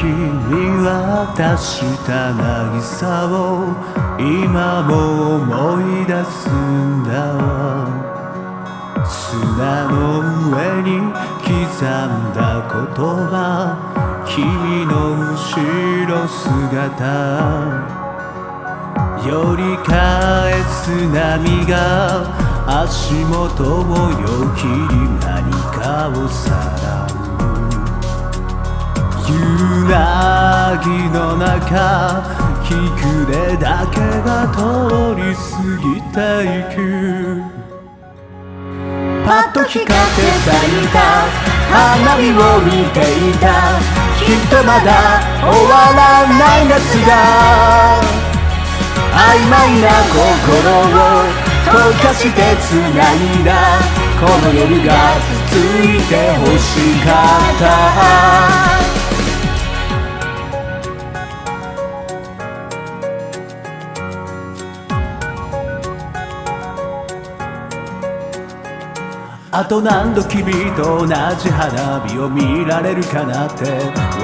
日見渡した渚を今も思い出すんだわ。砂の上に刻んだ言葉、君の後ろ姿、寄り返す波が足元をよぎり何かをさらう。夕凪の中、日暮れだけが通り過ぎていく。パッと光って咲いた花火を見ていた。きっとまだ終わらない夏が曖昧な心を溶かして繋いだ。この夜が続いて欲しかった。あと何度君と同じ花火を見られるかなって。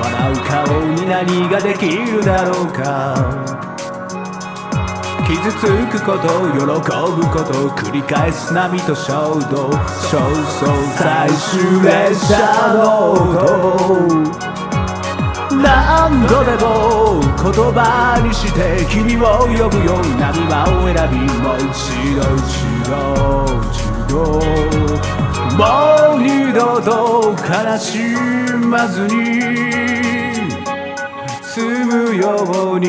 笑う顔に何ができるだろうか。傷つくこと喜ぶこと繰り返す波と衝動。そうそう最終列車の音、何度でも言葉にして君を呼ぶよ。波間を選びもう一度もう二度と悲しまずに済むように。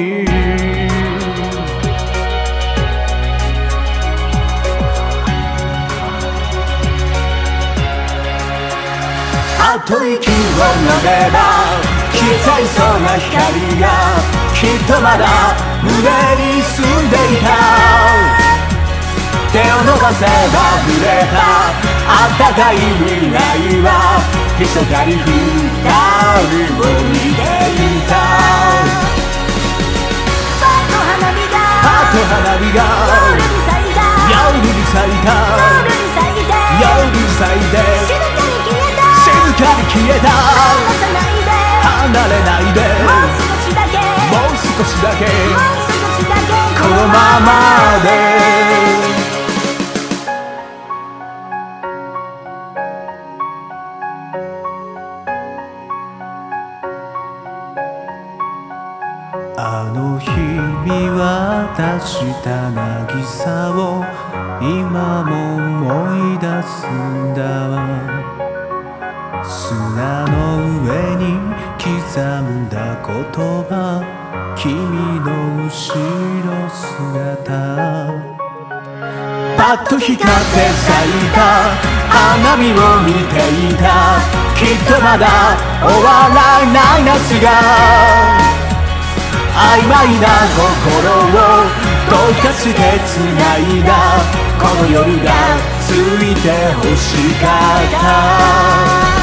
あと息を飲めば消えちゃいそうな光がきっとまだ胸に住んでいた。手を伸ばせば触れた暖かい未来は密かに二人を見ていた。パッと花火が夜に咲いた。夜に咲いて静かに消えた。離れないでもう少しだけこのままで。あの日見渡した渚を今も思い出すんだわ。砂の上に刻んだ言葉、君の後ろ姿、パッと光って咲いた花火を見ていた。きっとまだ終わらない夏が曖昧な心を溶かして繋いだ。この夜がついて欲しかった。